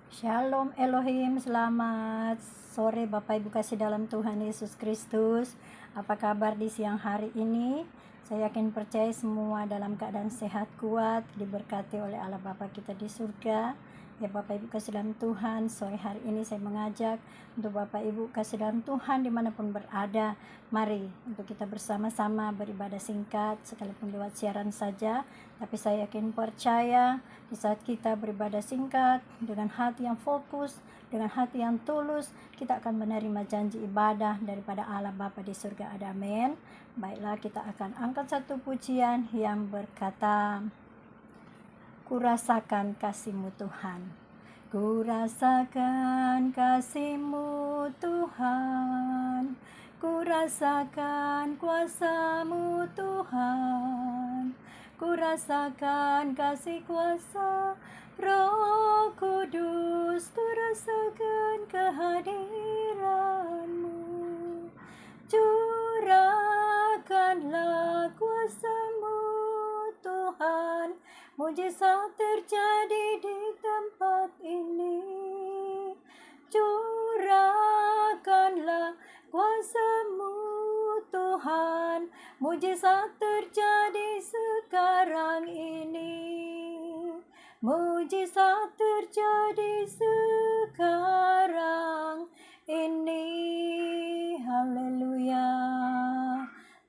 Shalom Elohim, selamat sore Bapak Ibu kasih dalam Tuhan Yesus Kristus. Apa kabar di siang hari ini? Saya yakin percaya semua dalam keadaan sehat kuat, diberkati oleh Allah Bapa kita di surga. Ya Bapak Ibu kasih dalam Tuhan, sore hari ini saya mengajak untuk Bapak Ibu kasih dalam Tuhan dimanapun berada. Mari untuk kita bersama-sama beribadah singkat sekalipun lewat siaran saja. Tapi saya yakin percaya di saat kita beribadah singkat dengan hati yang fokus, dengan hati yang tulus, kita akan menerima janji ibadah daripada Allah Bapa di surga. Ada amin. Baiklah, kita akan angkat satu pujian yang berkata, Kurasakan kasih-Mu Tuhan. Kurasakan kasih-Mu Tuhan. Kurasakan kuasa-Mu Tuhan. Kurasakan kasih kuasa Roh Kudus. Kurasakan kehadiran-Mu. Curahkanlah kuasa-Mu Tuhan. Mujizat terjadi di tempat ini. Curahkanlah kuasa-Mu Tuhan. Mujizat terjadi sekarang ini. Mujizat terjadi sekarang ini. Haleluya.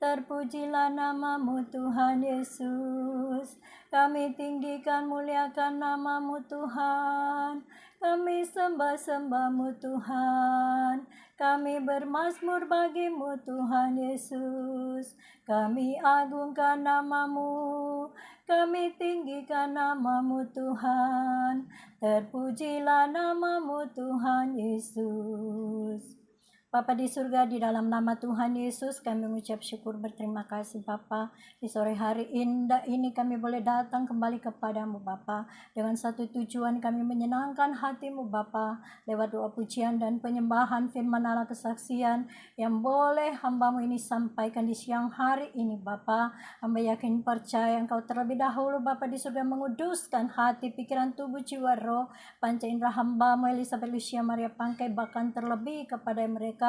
Terpujilah nama-Mu Tuhan Yesus. Kami tinggikan, muliakan nama-Mu Tuhan. Kami sembah-sembah-Mu Tuhan. Kami bermazmur bagi-Mu Tuhan Yesus. Kami agungkan nama-Mu. Kami tinggikan nama-Mu Tuhan. Terpujilah nama-Mu Tuhan Yesus. Bapa di surga, di dalam nama Tuhan Yesus kami mengucap syukur berterima kasih Bapa. Di sore hari indah ini kami boleh datang kembali kepadamu Bapa. Dengan satu tujuan kami menyenangkan hatimu Bapa. Lewat doa pujian dan penyembahan firman Allah kesaksian yang boleh hambamu ini sampaikan di siang hari ini Bapa. Hamba yakin percaya Engkau terlebih dahulu Bapa di surga menguduskan hati, pikiran, tubuh, jiwa, roh. Panca indera hambamu Elizabeth Lucia Maria Pangkai, bahkan terlebih kepada mereka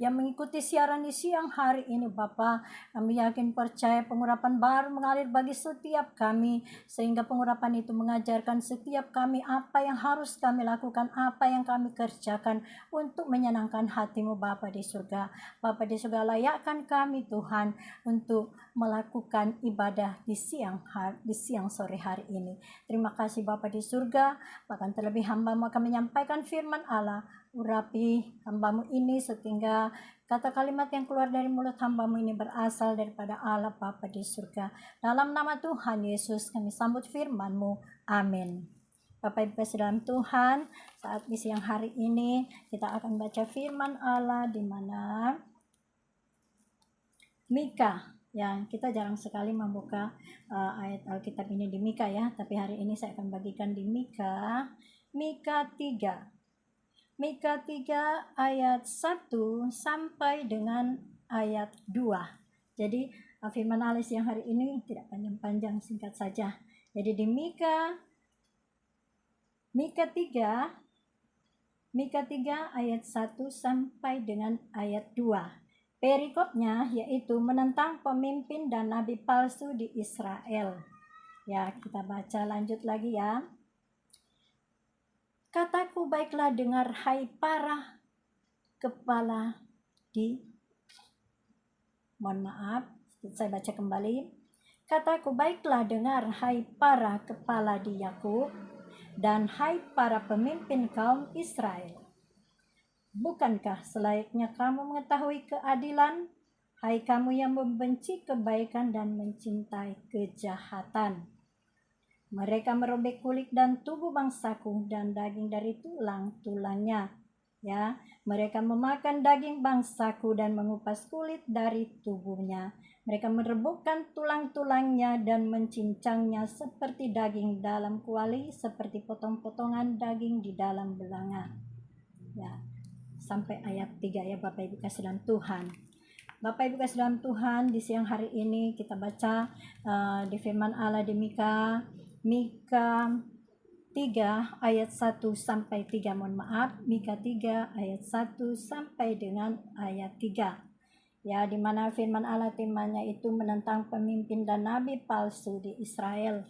yang mengikuti siaran di siang hari ini Bapa. Kami yakin percaya pengurapan baru mengalir bagi setiap kami, sehingga pengurapan itu mengajarkan setiap kami apa yang harus kami lakukan, apa yang kami kerjakan untuk menyenangkan hati-Mu Bapa di surga. Bapa di surga, layakkan kami Tuhan untuk melakukan ibadah di siang sore hari ini. Terima kasih Bapa di surga. Bahkan terlebih hamba-Mu akan menyampaikan firman Allah. Urapi hamba-Mu ini sehingga kata kalimat yang keluar dari mulut hamba-Mu ini berasal daripada Allah Bapa di surga. Dalam nama Tuhan Yesus kami sambut firman-Mu. Amin. Bapak Ibu kasih dalam Tuhan, saat di siang hari ini kita akan baca firman Allah di mana Mika. Yang kita jarang sekali membuka ayat Alkitab ini di Mika ya, tapi hari ini saya akan bagikan di Mika 3. Mika 3 ayat 1 sampai dengan ayat 2. Jadi firman Allah yang hari ini tidak panjang-panjang, singkat saja. Jadi di Mika 3 ayat 1 sampai dengan ayat 2. Perikopnya yaitu menentang pemimpin dan nabi palsu di Israel. Ya, kita baca lanjut lagi ya. Kataku baiklah dengar hai para kepala di saya baca kembali. Kataku baiklah dengar hai para kepala di Yakub dan hai para pemimpin kaum Israel. Bukankah selayaknya kamu mengetahui keadilan, hai kamu yang membenci kebaikan dan mencintai kejahatan? Mereka merobek kulit dan tubuh bangsaku dan daging dari tulang-tulangnya. Ya, mereka memakan daging bangsaku dan mengupas kulit dari tubuhnya. Mereka merebukkan tulang-tulangnya dan mencincangnya seperti daging dalam kuali, seperti potong-potongan daging di dalam belanga. Ya, sampai ayat 3 ya Bapak Ibu kasih dalam Tuhan. Bapak Ibu kasih dalam Tuhan, di siang hari ini kita baca di firman Allah di Mika 3 ayat 1 sampai 3, mohon maaf, Mika 3 ayat 1 sampai dengan ayat 3. Ya, di mana firman Allah temanya itu menentang pemimpin dan nabi palsu di Israel.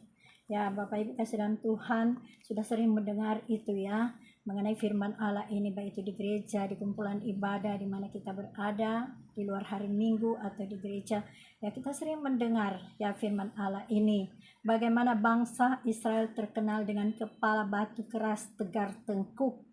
Ya, Bapak Ibu kasih dalam Tuhan sudah sering mendengar itu ya, mengenai firman Allah ini, baik itu di gereja, di kumpulan ibadah di mana kita berada, di luar hari Minggu atau di gereja. Ya, kita sering mendengar ya firman Allah ini, bagaimana bangsa Israel terkenal dengan kepala batu keras, tegar tengkuk.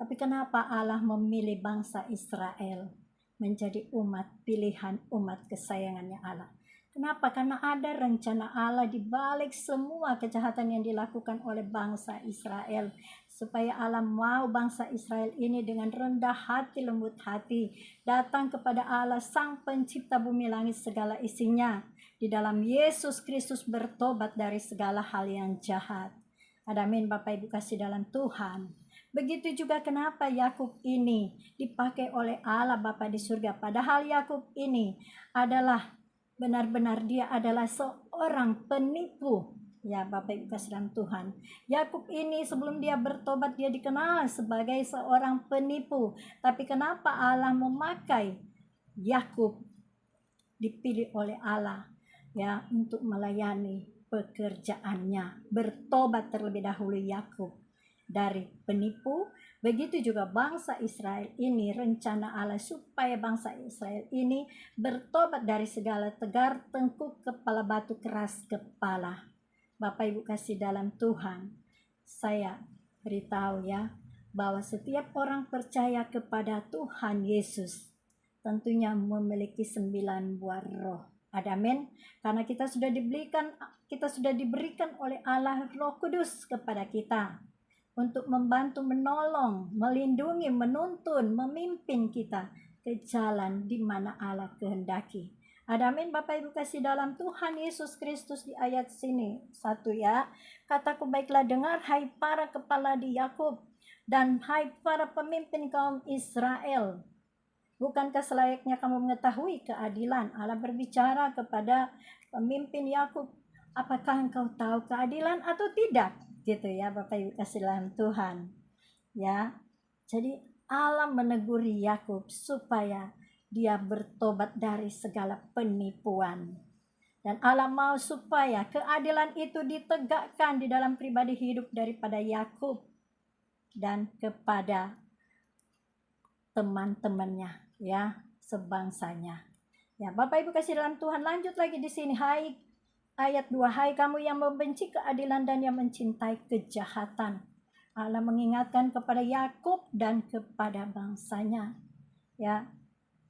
Tapi kenapa Allah memilih bangsa Israel menjadi umat pilihan, umat kesayangannya Allah? Kenapa? Karena ada rencana Allah di balik semua kejahatan yang dilakukan oleh bangsa Israel. Supaya Allah mau bangsa Israel ini dengan rendah hati, lembut hati, datang kepada Allah Sang Pencipta bumi langit segala isinya. Di dalam Yesus Kristus bertobat dari segala hal yang jahat. Amin, Bapak Ibu kasih dalam Tuhan. Begitu juga kenapa Yakub ini dipakai oleh Allah Bapa di surga. Padahal Yakub ini adalah benar-benar dia adalah seorang penipu. Ya, Bapak Ibu kasih dalam Tuhan. Yakub ini sebelum dia bertobat dia dikenal sebagai seorang penipu. Tapi kenapa Allah memakai Yakub, dipilih oleh Allah ya untuk melayani pekerjaannya. Bertobat terlebih dahulu Yakub dari penipu. Begitu juga bangsa Israel ini, rencana Allah supaya bangsa Israel ini bertobat dari segala tegar tengkuk, kepala batu keras kepala. Bapak Ibu kasih dalam Tuhan, saya beritahu ya, bahwa setiap orang percaya kepada Tuhan Yesus tentunya memiliki 9 buah roh. Amin. Karena kita sudah diberikan oleh Allah Roh Kudus kepada kita untuk membantu, menolong, melindungi, menuntun, memimpin kita ke jalan di mana Allah kehendaki. Amin, Bapak Ibu kasih dalam Tuhan Yesus Kristus. Di ayat sini 1 ya, kataku baiklah dengar hai para kepala di Yakub dan hai para pemimpin kaum Israel. Bukankah selayaknya kamu mengetahui keadilan? Allah berbicara kepada pemimpin Yakub, apakah engkau tahu keadilan atau tidak? Gitu ya, Bapak Ibu kasih dalam Tuhan. Ya. Jadi Allah menegur Yakub supaya dia bertobat dari segala penipuan. Dan Allah mau supaya keadilan itu ditegakkan di dalam pribadi hidup daripada Yakub dan kepada teman-temannya ya, sebangsanya. Ya, Bapak Ibu kasih dalam Tuhan, lanjut lagi di sini. Hai ayat 2, hai kamu yang membenci keadilan dan yang mencintai kejahatan. Allah mengingatkan kepada Yakub dan kepada bangsanya ya,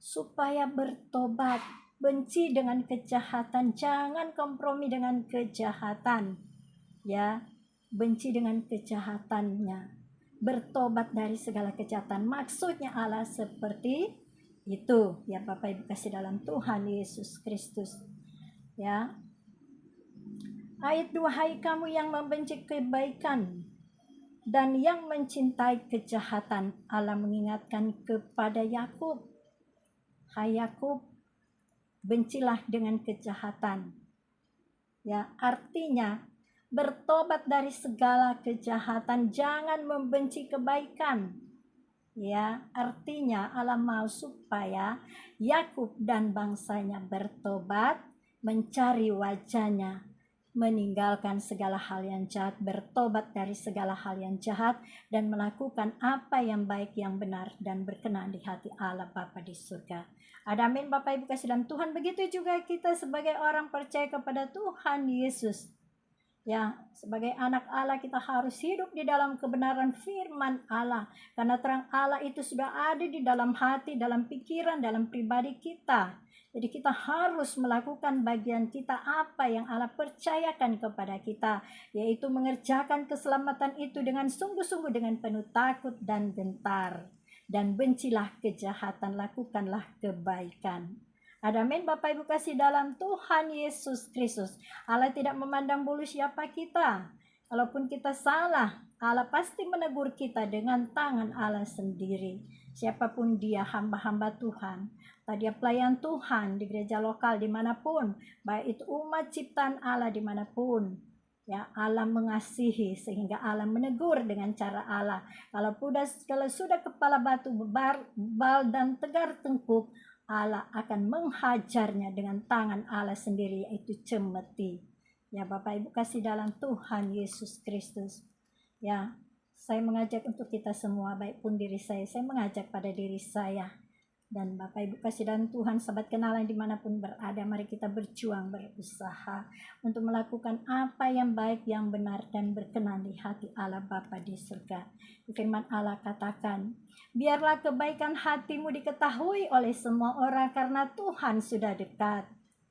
supaya bertobat, benci dengan kejahatan, jangan kompromi dengan kejahatan ya, benci dengan kejahatannya, bertobat dari segala kejahatan. Maksudnya Allah seperti itu ya, Bapak Ibu kasih dalam Tuhan Yesus Kristus ya. Ayat 2, hai kamu yang membenci kebaikan dan yang mencintai kejahatan. Allah mengingatkan kepada Yakub, hai Yakub, bencilah dengan kejahatan. Ya, artinya bertobat dari segala kejahatan, jangan membenci kebaikan. Ya, artinya Allah mau supaya Yakub dan bangsanya bertobat, mencari wajahnya, meninggalkan segala hal yang jahat, bertobat dari segala hal yang jahat, dan melakukan apa yang baik, yang benar, dan berkenan di hati Allah Bapa di surga. Amin, Bapak Ibu kasih dalam Tuhan. Begitu juga kita sebagai orang percaya kepada Tuhan Yesus. Ya, sebagai anak Allah kita harus hidup di dalam kebenaran firman Allah. Karena terang Allah itu sudah ada di dalam hati, dalam pikiran, dalam pribadi kita. Jadi kita harus melakukan bagian kita, apa yang Allah percayakan kepada kita, yaitu mengerjakan keselamatan itu dengan sungguh-sungguh, dengan penuh takut dan gentar. Dan bencilah kejahatan, lakukanlah kebaikan. Amin, Bapak Ibu kasih dalam Tuhan Yesus Kristus. Allah tidak memandang bulu siapa kita. Kalaupun kita salah, Allah pasti menegur kita dengan tangan Allah sendiri. Siapapun dia, hamba-hamba Tuhan, dia pelayan Tuhan di gereja lokal dimanapun, baik itu umat ciptaan Allah dimanapun, Ya, Allah mengasihi sehingga Allah menegur dengan cara Allah. Kalau sudah kepala batu bebal dan tegar tengkuk, Allah akan menghajarnya dengan tangan Allah sendiri, yaitu cemeti. Ya, Bapak Ibu kasih dalam Tuhan Yesus Kristus. Ya, saya mengajak untuk kita semua, baik pun diri saya mengajak pada diri saya. Dan Bapak Ibu kasih dalam Tuhan, sahabat kenalan dimanapun berada, mari kita berjuang, berusaha untuk melakukan apa yang baik, yang benar, dan berkenan di hati Allah Bapa di surga. Firman Allah katakan, biarlah kebaikan hatimu diketahui oleh semua orang karena Tuhan sudah dekat.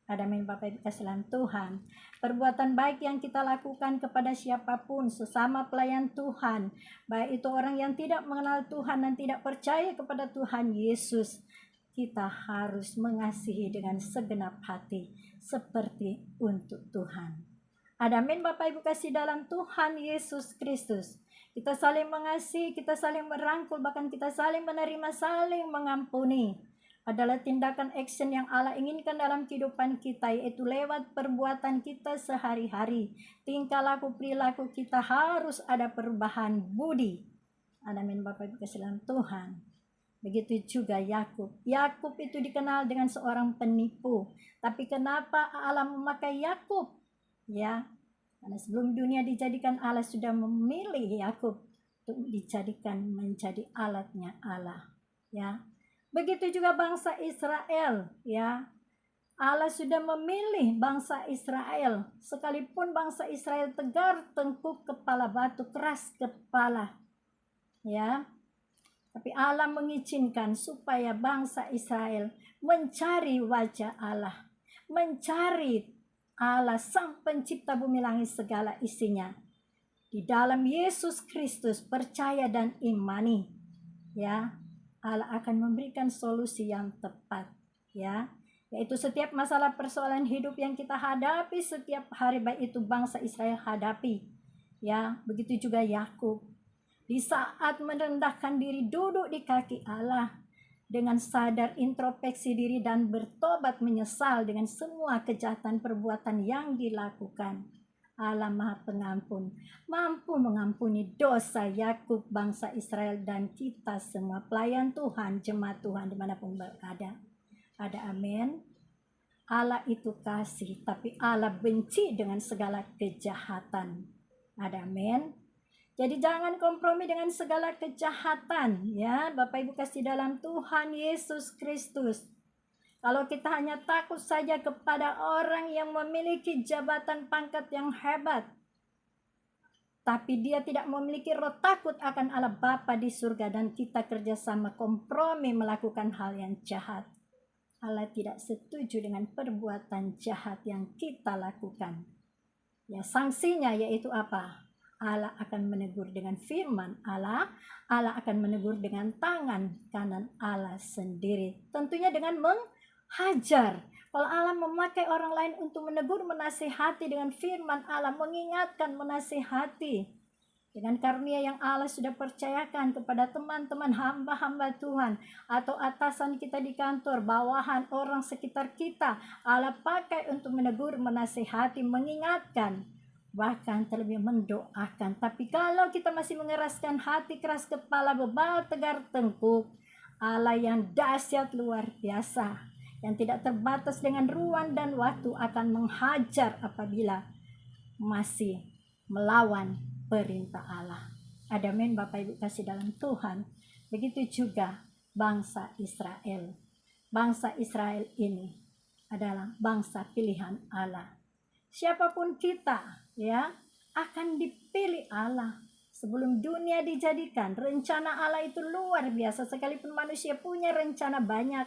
Amin Bapak Ibu kasih dalam Tuhan. Perbuatan baik yang kita lakukan kepada siapapun, sesama pelayan Tuhan, baik itu orang yang tidak mengenal Tuhan dan tidak percaya kepada Tuhan Yesus, kita harus mengasihi dengan segenap hati seperti untuk Tuhan. Amin Bapak Ibu kasih dalam Tuhan Yesus Kristus. Kita saling mengasihi, kita saling merangkul, bahkan kita saling menerima, saling mengampuni adalah tindakan action yang Allah inginkan dalam kehidupan kita, yaitu lewat perbuatan kita sehari-hari. Tingkah laku perilaku kita harus ada perubahan budi. Amin Bapak Ibu kasih dalam Tuhan. Begitu juga Yakub. Yakub itu dikenal dengan seorang penipu. Tapi kenapa Allah memakai Yakub? Ya, karena sebelum dunia dijadikan, Allah sudah memilih Yakub untuk dijadikan menjadi alatnya Allah. Ya, begitu juga bangsa Israel, ya. Allah sudah memilih bangsa Israel, sekalipun bangsa Israel tegar tengkuk kepala batu, keras kepala, ya. Tapi Allah mengizinkan supaya bangsa Israel mencari wajah Allah, mencari Allah Sang Pencipta bumi langit segala isinya. Di dalam Yesus Kristus percaya dan imani, ya. Allah akan memberikan solusi yang tepat, ya, yaitu setiap masalah persoalan hidup yang kita hadapi setiap hari, baik itu bangsa Israel hadapi, ya. Begitu juga Yakub, di saat merendahkan diri duduk di kaki Allah dengan sadar introspeksi diri dan bertobat menyesal dengan semua kejahatan perbuatan yang dilakukan, Allah Maha Pengampun, mampu mengampuni dosa Yakub, bangsa Israel, dan kita semua pelayan Tuhan, jemaat Tuhan dimanapun berada. Ada amin. Allah itu kasih, tapi Allah benci dengan segala kejahatan. Ada amin. Jadi jangan kompromi dengan segala kejahatan, ya Bapak Ibu kasih dalam Tuhan Yesus Kristus. Kalau kita hanya takut saja kepada orang yang memiliki jabatan pangkat yang hebat, tapi dia tidak memiliki roh takut akan Allah Bapa di surga, dan kita kerjasama kompromi melakukan hal yang jahat, Allah tidak setuju dengan perbuatan jahat yang kita lakukan. Ya, sanksinya yaitu apa? Allah akan menegur dengan firman Allah, Allah akan menegur dengan tangan kanan Allah sendiri, tentunya dengan hajar. Kalau Allah memakai orang lain untuk menegur, menasihati dengan firman Allah, mengingatkan, menasihati dengan karunia yang Allah sudah percayakan kepada teman-teman hamba-hamba Tuhan, atau atasan kita di kantor, bawahan, orang sekitar kita, Allah pakai untuk menegur, menasihati, mengingatkan, bahkan terlebih mendoakan. Tapi kalau kita masih mengeraskan hati, keras kepala, bebal, tegar tengkuk, Allah yang dahsyat luar biasa, yang tidak terbatas dengan ruang dan waktu, akan menghajar apabila masih melawan perintah Allah. Amin Bapak Ibu kasih dalam Tuhan. Begitu juga bangsa Israel. Bangsa Israel ini adalah bangsa pilihan Allah. Siapapun kita, ya, akan dipilih Allah. Sebelum dunia dijadikan, rencana Allah itu luar biasa. Sekalipun manusia punya rencana banyak,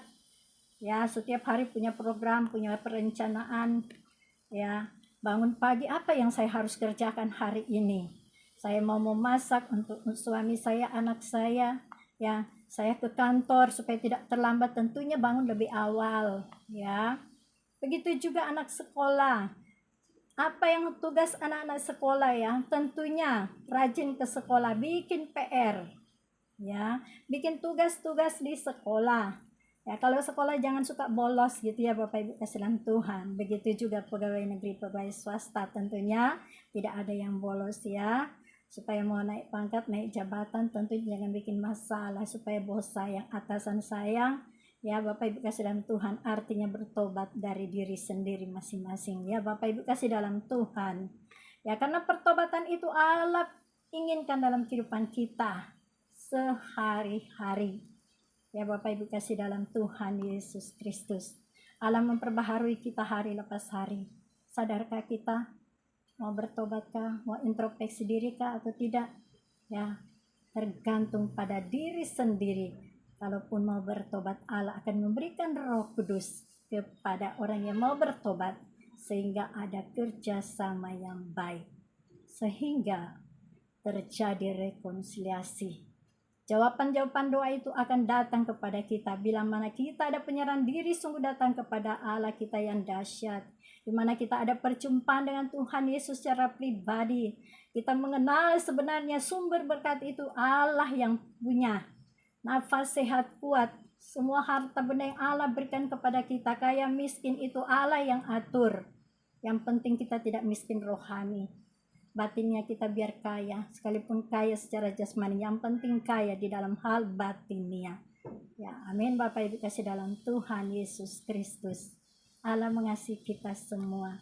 ya, setiap hari punya program, punya perencanaan, ya. Bangun pagi, apa yang saya harus kerjakan hari ini? Saya mau memasak untuk suami saya, anak saya, ya. Saya ke kantor supaya tidak terlambat, tentunya bangun lebih awal, ya. Begitu juga anak sekolah. Apa yang tugas anak-anak sekolah, ya? Tentunya rajin ke sekolah, bikin PR, ya, bikin tugas-tugas di sekolah. Ya, kalau sekolah jangan suka bolos gitu ya Bapak Ibu kasih dalam Tuhan. Begitu juga pegawai negeri, pegawai swasta tentunya tidak ada yang bolos ya. Supaya mau naik pangkat, naik jabatan tentu jangan bikin masalah supaya bos sayang, atasan sayang. Ya Bapak Ibu kasih dalam Tuhan artinya bertobat dari diri sendiri masing-masing ya Bapak Ibu kasih dalam Tuhan. Ya karena pertobatan itu Allah inginkan dalam kehidupan kita sehari-hari. Ya Bapak Ibu kasih dalam Tuhan Yesus Kristus. Allah memperbaharui kita hari lepas hari. Sadarkah kita mau bertobatkah, mau introspeksi diri kah atau tidak? Ya, tergantung pada diri sendiri. Kalaupun mau bertobat, Allah akan memberikan Roh Kudus kepada orang yang mau bertobat sehingga ada kerjasama yang baik. Sehingga terjadi rekonsiliasi. Jawaban-jawaban doa itu akan datang kepada kita bila mana kita ada penyerahan diri sungguh datang kepada Allah kita yang dahsyat, di mana kita ada perjumpaan dengan Tuhan Yesus secara pribadi. Kita mengenal sebenarnya sumber berkat itu Allah yang punya. Nafas sehat kuat, semua harta benda yang Allah berikan kepada kita, kaya miskin itu Allah yang atur. Yang penting kita tidak miskin rohani. Batinnya kita biar kaya, sekalipun kaya secara jasmani, yang penting kaya di dalam hal batinnya. Ya, amin Bapak Ibu kasih dalam Tuhan Yesus Kristus. Allah mengasihi kita semua.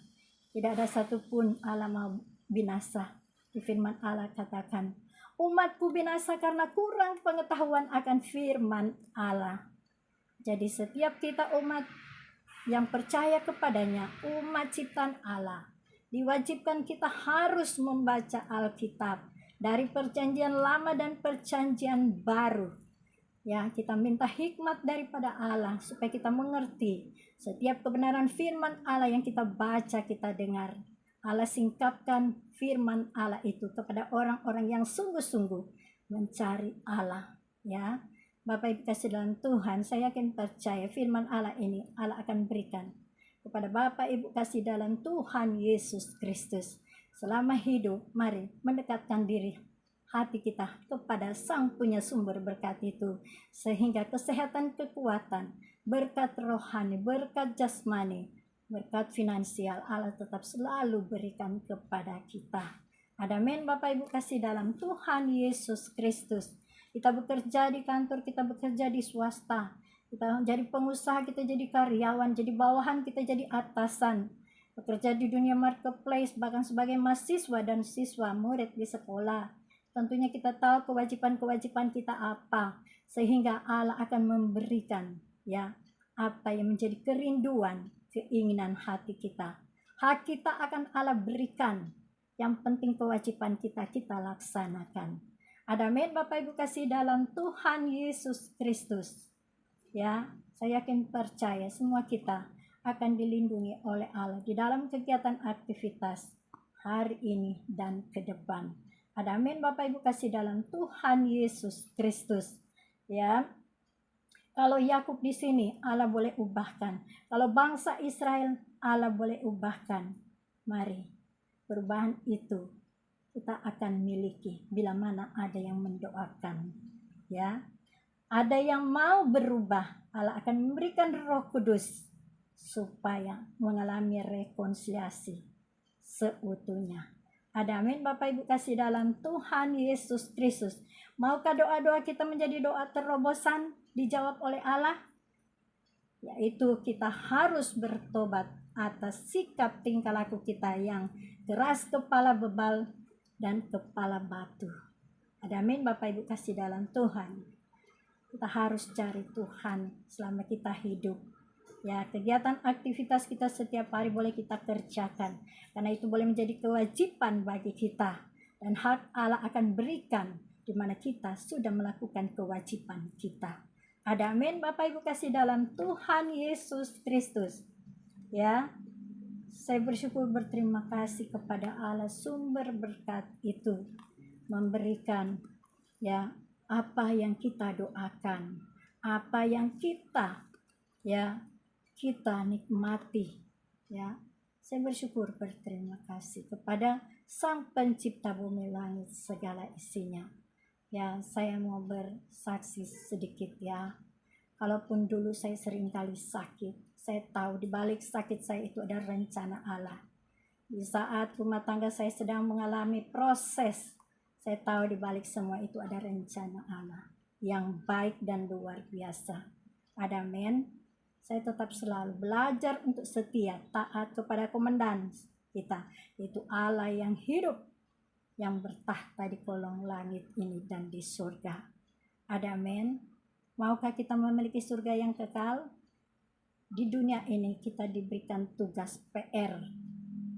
Tidak ada satupun Allah mau binasa. Di firman Allah katakan, umatku binasa karena kurang pengetahuan akan firman Allah. Jadi setiap kita umat yang percaya kepadanya, umat ciptaan Allah, diwajibkan kita harus membaca Alkitab dari perjanjian lama dan perjanjian baru. Ya, kita minta hikmat daripada Allah supaya kita mengerti setiap kebenaran firman Allah yang kita baca, kita dengar. Allah singkapkan firman Allah itu kepada orang-orang yang sungguh-sungguh mencari Allah. Ya, Bapak Ibu kasih dalam Tuhan, saya yakin percaya firman Allah ini Allah akan berikan kepada Bapak Ibu kasih dalam Tuhan Yesus Kristus. Selama hidup, mari mendekatkan diri hati kita kepada Sang punya sumber berkat itu, sehingga kesehatan, kekuatan, berkat rohani, berkat jasmani, berkat finansial Allah tetap selalu berikan kepada kita. Amin Bapak Ibu kasih dalam Tuhan Yesus Kristus. Kita bekerja di kantor, kita bekerja di swasta, kita jadi pengusaha, kita jadi karyawan, jadi bawahan, kita jadi atasan, bekerja di dunia marketplace, bahkan sebagai mahasiswa dan siswa, murid di sekolah. Tentunya kita tahu kewajiban-kewajiban kita apa, sehingga Allah akan memberikan ya apa yang menjadi kerinduan, keinginan hati kita. Hak kita akan Allah berikan. Yang penting kewajiban kita laksanakan. Amin Bapak Ibu kasih dalam Tuhan Yesus Kristus. Ya, saya yakin percaya semua kita akan dilindungi oleh Allah di dalam kegiatan aktivitas hari ini dan ke depan. Amin Bapak Ibu kasih dalam Tuhan Yesus Kristus. Ya. Kalau Yakub di sini Allah boleh ubahkan. Kalau bangsa Israel Allah boleh ubahkan. Mari perubahan itu kita akan miliki bila mana ada yang mendoakan. Ya. Ada yang mau berubah, Allah akan memberikan Roh Kudus supaya mengalami rekonsiliasi seutuhnya. Amin Bapak Ibu kasih dalam Tuhan Yesus Kristus. Maukah doa-doa kita menjadi doa terobosan dijawab oleh Allah? Yaitu kita harus bertobat atas sikap tingkah laku kita yang keras kepala, bebal dan kepala batu. Amin Bapak Ibu kasih dalam Tuhan. Kita harus cari Tuhan selama kita hidup. Ya, kegiatan aktivitas kita setiap hari boleh kita kerjakan. Karena itu boleh menjadi kewajiban bagi kita. Dan hak Allah akan berikan di mana kita sudah melakukan kewajiban kita. Amin Bapak Ibu kasih dalam Tuhan Yesus Kristus. Ya, saya bersyukur berterima kasih kepada Allah sumber berkat itu. Memberikan ya apa yang kita doakan, apa yang kita nikmati, ya. Saya bersyukur berterima kasih kepada Sang Pencipta bumi langit segala isinya. Ya, saya mau bersaksi sedikit ya. Kalaupun dulu saya seringkali sakit, saya tahu di balik sakit saya itu ada rencana Allah. Di saat rumah tangga saya sedang mengalami proses, saya tahu di balik semua itu ada rencana Allah yang baik dan luar biasa. Ada amin. Saya tetap selalu belajar untuk setia, taat kepada komandan kita, yaitu Allah yang hidup, yang bertahta di kolong langit ini dan di surga. Ada amin. Maukah kita memiliki surga yang kekal? Di dunia ini kita diberikan tugas PR,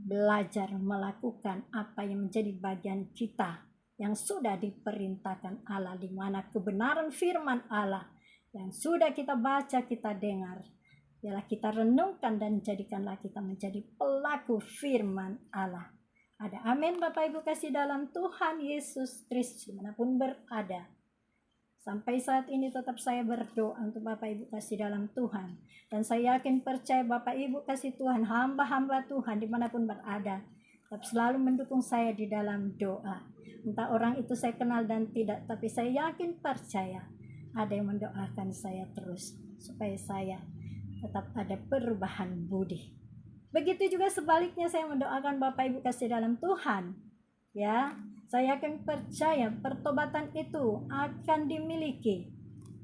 belajar melakukan apa yang menjadi bagian kita yang sudah diperintahkan Allah, di mana kebenaran firman Allah yang sudah kita baca, kita dengar, ialah kita renungkan dan jadikanlah kita menjadi pelaku firman Allah. Ada amin Bapak Ibu kasih dalam Tuhan Yesus Kristus dimanapun berada. Sampai saat ini tetap saya berdoa untuk Bapak Ibu kasih dalam Tuhan. Dan saya yakin percaya Bapak Ibu kasih Tuhan, hamba-hamba Tuhan dimanapun berada, tetap selalu mendukung saya di dalam doa. Entah orang itu saya kenal dan tidak, tapi saya yakin percaya ada yang mendoakan saya terus, supaya saya tetap ada perubahan budi. Begitu juga sebaliknya saya mendoakan Bapak Ibu kasih dalam Tuhan. Ya, saya akan percaya pertobatan itu akan dimiliki.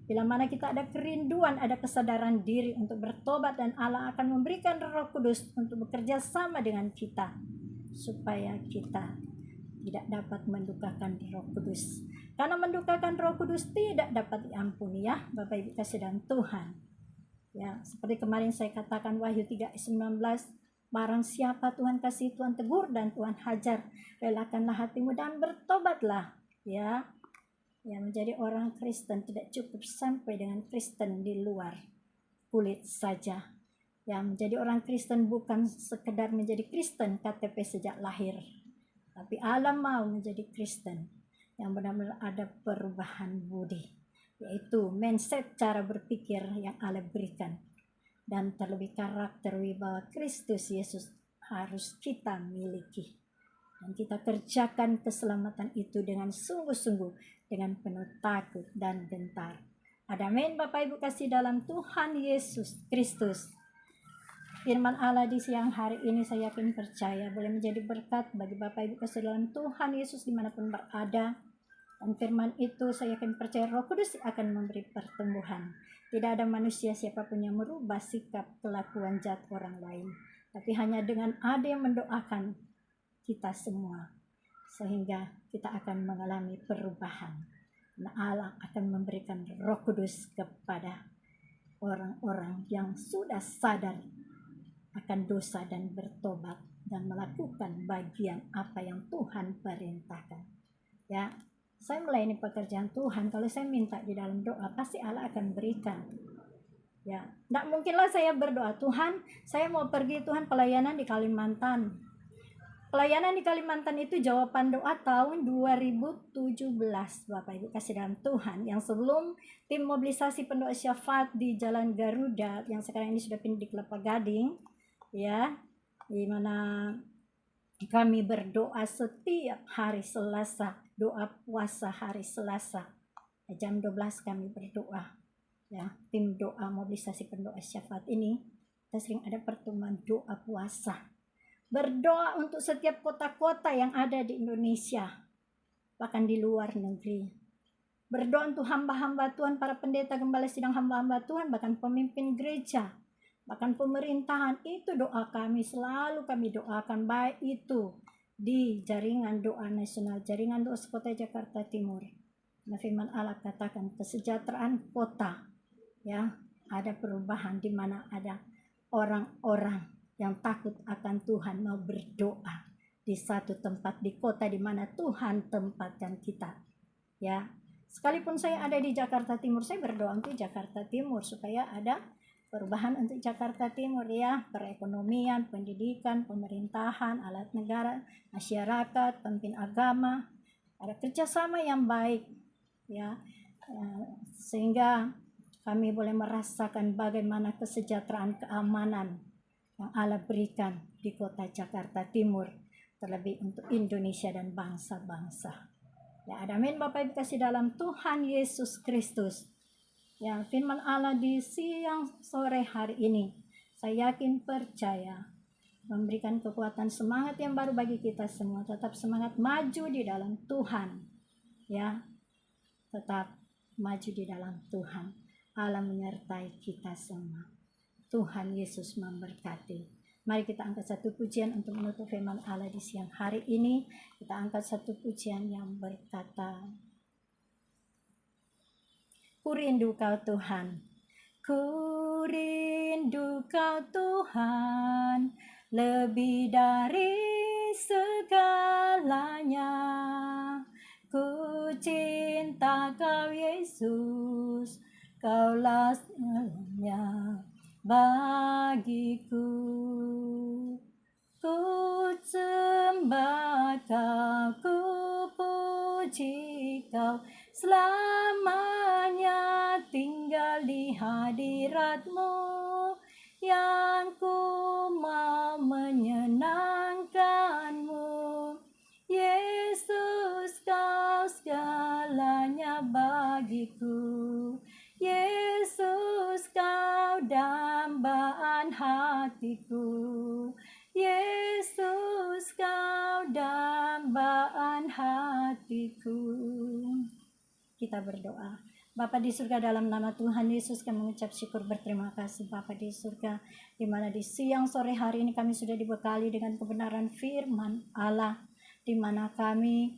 Bila mana kita ada kerinduan, ada kesadaran diri untuk bertobat, dan Allah akan memberikan Roh Kudus untuk bekerja sama dengan kita, supaya kita tidak dapat mendukakan Roh Kudus. Karena mendukakan Roh Kudus tidak dapat diampuni ya Bapak Ibu kasih dalam Tuhan. Ya, seperti kemarin saya katakan Wahyu 3:19, barang siapa Tuhan kasih, Tuhan tegur dan Tuhan hajar, relakanlah hatimu dan bertobatlah. Ya, menjadi orang Kristen tidak cukup sampai dengan Kristen di luar kulit saja. Ya, menjadi orang Kristen bukan sekedar menjadi Kristen KTP sejak lahir, tapi Allah mau menjadi Kristen yang benar-benar ada perubahan budi, yaitu mindset, cara berpikir yang Allah berikan, dan terlebih karakter wibawa Kristus Yesus harus kita miliki, dan kita kerjakan keselamatan itu dengan sungguh-sungguh, dengan penuh takut dan gentar. Ada amin Bapak Ibu kasih dalam Tuhan Yesus Kristus. Firman Allah di siang hari ini saya yakin percaya boleh menjadi berkat bagi Bapak Ibu kasih dalam Tuhan Yesus dimanapun berada. Dan firman itu saya yakin percaya Roh Kudus akan memberi pertumbuhan. Tidak ada manusia siapapun yang merubah sikap kelakuan jahat orang lain, tapi hanya dengan ada yang mendoakan kita semua, sehingga kita akan mengalami perubahan. Nah, Allah akan memberikan Roh Kudus kepada orang-orang yang sudah sadar akan dosa dan bertobat dan melakukan bagian apa yang Tuhan perintahkan. Ya, saya melayani pekerjaan Tuhan, kalau saya minta di dalam doa, pasti Allah akan berikan. Ya, tidak mungkinlah saya berdoa, Tuhan, saya mau pergi Tuhan pelayanan di Kalimantan. Pelayanan di Kalimantan itu jawaban doa tahun 2017, Bapak Ibu kasih dalam Tuhan. Yang sebelum tim mobilisasi pendoa syafaat di Jalan Garuda, yang sekarang ini sudah pindah di Kelapa Gading, ya, di mana kami berdoa setiap hari Selasa, doa puasa hari Selasa. Jam 12 kami berdoa. Ya, tim doa mobilisasi pendoa syafaat ini, kita sering ada pertemuan doa puasa. Berdoa untuk setiap kota-kota yang ada di Indonesia, bahkan di luar negeri. Berdoa untuk hamba-hamba Tuhan, para pendeta, gembala sidang hamba-hamba Tuhan, bahkan pemimpin gereja, bahkan pemerintahan. Itu doa kami, selalu kami doakan, baik itu di jaringan doa nasional, jaringan doa sekota Jakarta Timur. Nah, firman Allah katakan kesejahteraan kota, ya, ada perubahan di mana ada orang-orang yang takut akan Tuhan mau berdoa di satu tempat di kota di mana Tuhan tempatkan kita. Ya, sekalipun saya ada di Jakarta Timur, saya berdoa untuk Jakarta Timur supaya ada perubahan untuk Jakarta Timur, ya, perekonomian, pendidikan, pemerintahan, alat negara, masyarakat, pemimpin agama, ada kerjasama yang baik, ya, sehingga kami boleh merasakan bagaimana kesejahteraan, keamanan yang Allah berikan di kota Jakarta Timur, terlebih untuk Indonesia dan bangsa-bangsa. Ya, amin Bapak Ibu kasih dalam Tuhan Yesus Kristus. Ya, firman Allah di siang sore hari ini, saya yakin percaya memberikan kekuatan semangat yang baru bagi kita semua. Tetap semangat maju di dalam Tuhan, ya, tetap maju di dalam Tuhan. Allah menyertai kita semua. Tuhan Yesus memberkati. Mari kita angkat satu pujian untuk menutup firman Allah di siang hari ini. Kita angkat satu pujian yang berkata, Ku rindu Kau Tuhan, ku rindu Kau Tuhan, lebih dari segalanya. Ku cinta Kau Yesus, Kaulah segalanya bagiku. Ku sembah Kau, ku puji Kau, selamanya tinggal di hadirat-Mu, yang ku mau menyenangkan-Mu. Yesus, Kau segalanya bagiku. Yesus, Kau dambaan hatiku. Yesus, Kau dambaan hatiku. Kita berdoa. Bapa di surga, dalam nama Tuhan Yesus kami mengucap syukur berterima kasih Bapa di surga, di mana di siang sore hari ini kami sudah dibekali dengan kebenaran firman Allah, di mana kami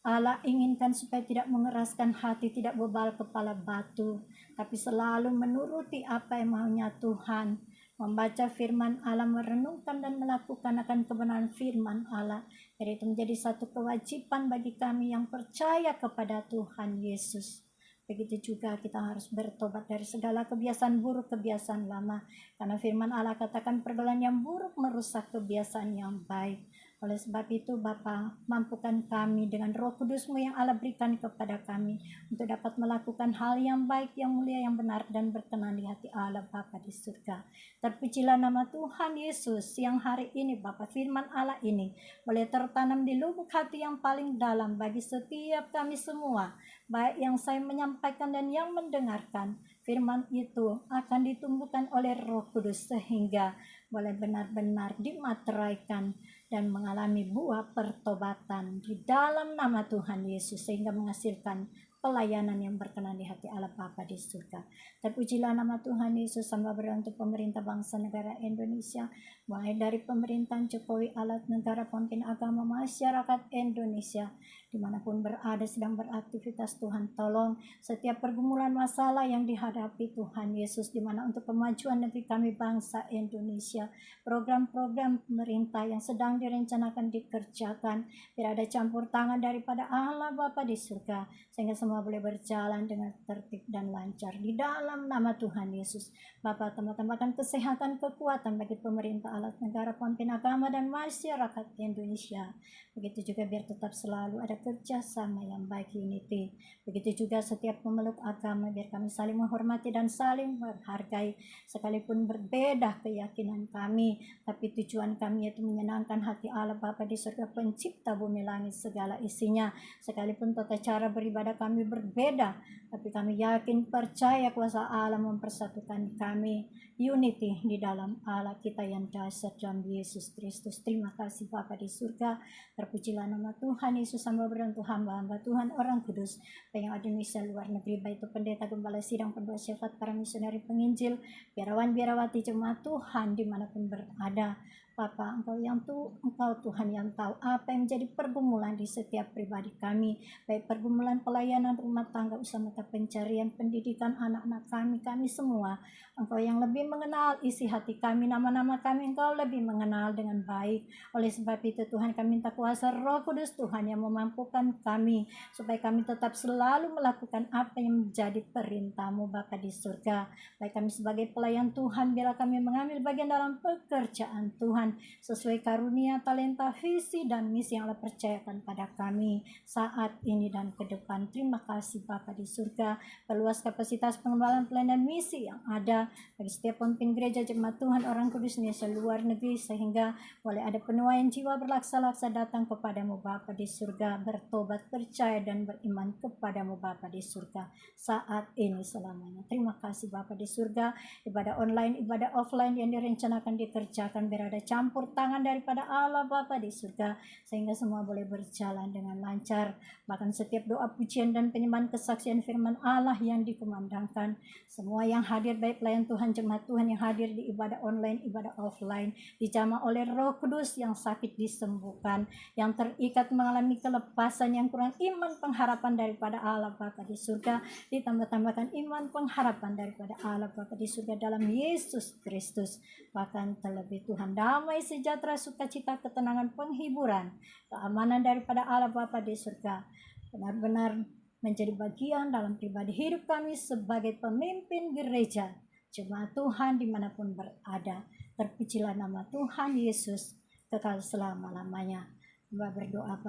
Allah inginkan supaya tidak mengeraskan hati, tidak bebal kepala batu, tapi selalu menuruti apa yang maunya Tuhan. Membaca firman Allah, merenungkan dan melakukan akan kebenaran firman Allah. Jadi itu menjadi satu kewajiban bagi kami yang percaya kepada Tuhan Yesus. Begitu juga kita harus bertobat dari segala kebiasaan buruk, kebiasaan lama. Karena firman Allah katakan pergaulan yang buruk merusak kebiasaan yang baik. Oleh sebab itu Bapa, mampukan kami dengan Roh Kudus-Mu yang Allah berikan kepada kami untuk dapat melakukan hal yang baik, yang mulia, yang benar dan berkenan di hati Allah Bapa di surga. Terpujilah nama Tuhan Yesus yang hari ini Bapa, firman Allah ini boleh tertanam di lubuk hati yang paling dalam bagi setiap kami semua, baik yang saya menyampaikan dan yang mendengarkan. Firman itu akan ditumbuhkan oleh Roh Kudus sehingga boleh benar-benar dimateraikan dan mengalami buah pertobatan di dalam nama Tuhan Yesus, sehingga menghasilkan pelayanan yang berkenan di hati Allah Bapa di surga. Terpujilah nama Tuhan Yesus. Hamba berdoa untuk pemerintah bangsa negara Indonesia, mulai dari pemerintahan Jokowi, alat negara, pemimpin agama, masyarakat Indonesia dimanapun berada sedang beraktivitas. Tuhan tolong setiap pergumulan masalah yang dihadapi Tuhan Yesus, di mana untuk kemajuan negeri kami bangsa Indonesia, program-program pemerintah yang sedang direncanakan dikerjakan, biar ada campur tangan daripada Allah Bapa di surga, sehingga semua boleh berjalan dengan tertib dan lancar di dalam nama Tuhan Yesus. Bapa, tambahkan kesehatan, kekuatan bagi pemerintah, alat negara, pemimpin agama dan masyarakat Indonesia. Begitu juga biar tetap selalu ada kerjasama yang baik, unity. Begitu juga setiap pemeluk agama, biar kami saling menghormati dan saling menghargai, sekalipun berbeda keyakinan kami, tapi tujuan kami yaitu menyenangkan hati Allah Bapa di surga, pencipta bumi langit segala isinya. Sekalipun tata cara beribadah kami berbeda, tapi kami yakin percaya kuasa Allah mempersatukan kami, unity di dalam Allah kita yang dasar dalam Yesus Kristus. Terima kasih Bapa di surga. Terpujilah nama Tuhan Yesus. Hamba berdoa untuk hamba-hamba Tuhan orang kudus yang ada di Indonesia, luar negeri, baik itu pendeta, gembala sidang, pendua syafaat, para misioneri, penginjil, biarawan, biarawati, jemaat Tuhan dimanapun berada. Bapa, Engkau Tuhan yang tahu apa yang menjadi pergumulan di setiap pribadi kami, baik pergumulan pelayanan rumah tangga, usaha mata pencarian, pendidikan anak-anak kami semua. Engkau yang lebih mengenal isi hati kami, nama-nama kami Engkau lebih mengenal dengan baik. Oleh sebab itu Tuhan, kami minta kuasa Roh Kudus Tuhan yang memampukan kami, supaya kami tetap selalu melakukan apa yang menjadi perintah-Mu Bapa di surga. Baik kami sebagai pelayan Tuhan, biarlah kami mengambil bagian dalam pekerjaan Tuhan, Tuhan, sesuai karunia, talenta, visi, dan misi yang Allah percayakan pada kami saat ini dan ke depan. Terima kasih Bapa di surga, perluas kapasitas pengembalaan pelayanan misi yang ada bagi setiap pemimpin gereja, jemaat Tuhan, orang kudus Indonesia luar negeri, sehingga boleh ada penuaian jiwa berlaksa-laksa datang kepadamu Bapa di surga, bertobat, percaya, dan beriman kepadamu Bapa di surga saat ini selamanya. Terima kasih Bapa di surga, ibadah online, ibadah offline yang direncanakan dikerjakan berada campur tangan daripada Allah Bapa di surga, sehingga semua boleh berjalan dengan lancar. Bahkan setiap doa pujian dan penyembahan kesaksian firman Allah yang dikumandangkan, semua yang hadir, baik pelayan Tuhan, jemaat Tuhan yang hadir di ibadah online, ibadah offline, dijamah oleh Roh Kudus, yang sakit disembuhkan, yang terikat mengalami kelepasan, yang kurang iman pengharapan daripada Allah Bapa di surga ditambah-tambahkan iman pengharapan daripada Allah Bapa di surga dalam Yesus Kristus. Bahkan terlebih Tuhan, damai, sejahtera, sukacita, ketenangan, penghiburan, keamanan daripada Allah Bapa di surga benar-benar menjadi bagian dalam pribadi hidup kami sebagai pemimpin gereja, jemaat Tuhan dimanapun berada. Terpujilah nama Tuhan Yesus kekal selama-lamanya. Hamba berdoa,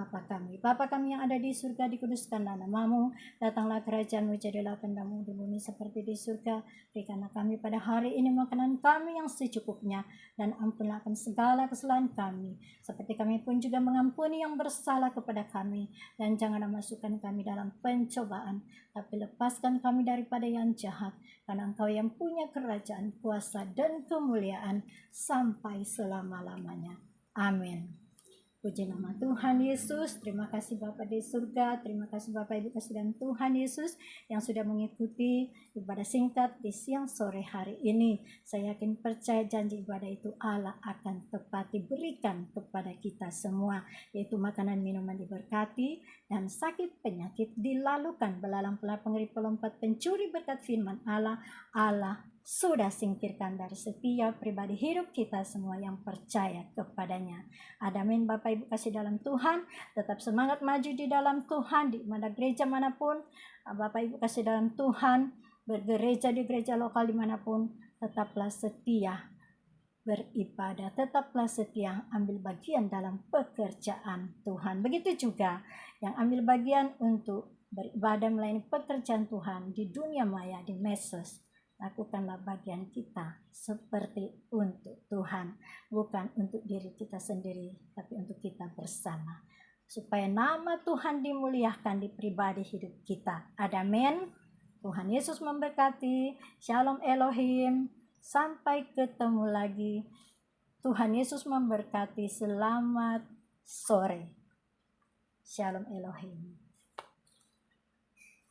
Bapa kami yang ada di surga, dikuduskanlah namamu, datanglah kerajaanmu, jadilah kehendakmu di bumi seperti di surga. Berikanlah kami pada hari ini makanan kami yang secukupnya, dan ampunlah akan segala kesalahan kami, seperti kami pun juga mengampuni yang bersalah kepada kami. Dan janganlah masukkan kami dalam pencobaan, tapi lepaskan kami daripada yang jahat, karena Engkau yang punya kerajaan, kuasa, dan kemuliaan sampai selama-lamanya. Amin. Puji nama Tuhan Yesus. Terima kasih Bapa di surga. Terima kasih Bapak Ibu kasih dan Tuhan Yesus yang sudah mengikuti ibadah singkat di siang sore hari ini. Saya yakin percaya janji ibadah itu Allah akan tepati berikan kepada kita semua, yaitu makanan minuman diberkati dan sakit penyakit dilalukan, belalang pela pengeri pelompat pencuri berkat firman Allah sudah singkirkan dari setiap pribadi hidup kita semua yang percaya kepadanya. Amin Bapak Ibu kasih dalam Tuhan, tetap semangat maju di dalam Tuhan di mana gereja manapun. Bapak Ibu kasih dalam Tuhan, bergereja di gereja lokal dimanapun, tetaplah setia beribadah, tetaplah setia ambil bagian dalam pekerjaan Tuhan. Begitu juga yang ambil bagian untuk beribadah melayani pekerjaan Tuhan di dunia maya, di medsos. Lakukanlah bagian kita seperti untuk Tuhan, bukan untuk diri kita sendiri, tapi untuk kita bersama, supaya nama Tuhan dimuliakan di pribadi hidup kita. Amin. Tuhan Yesus memberkati. Shalom Elohim. Sampai ketemu lagi. Tuhan Yesus memberkati. Selamat sore. Shalom Elohim.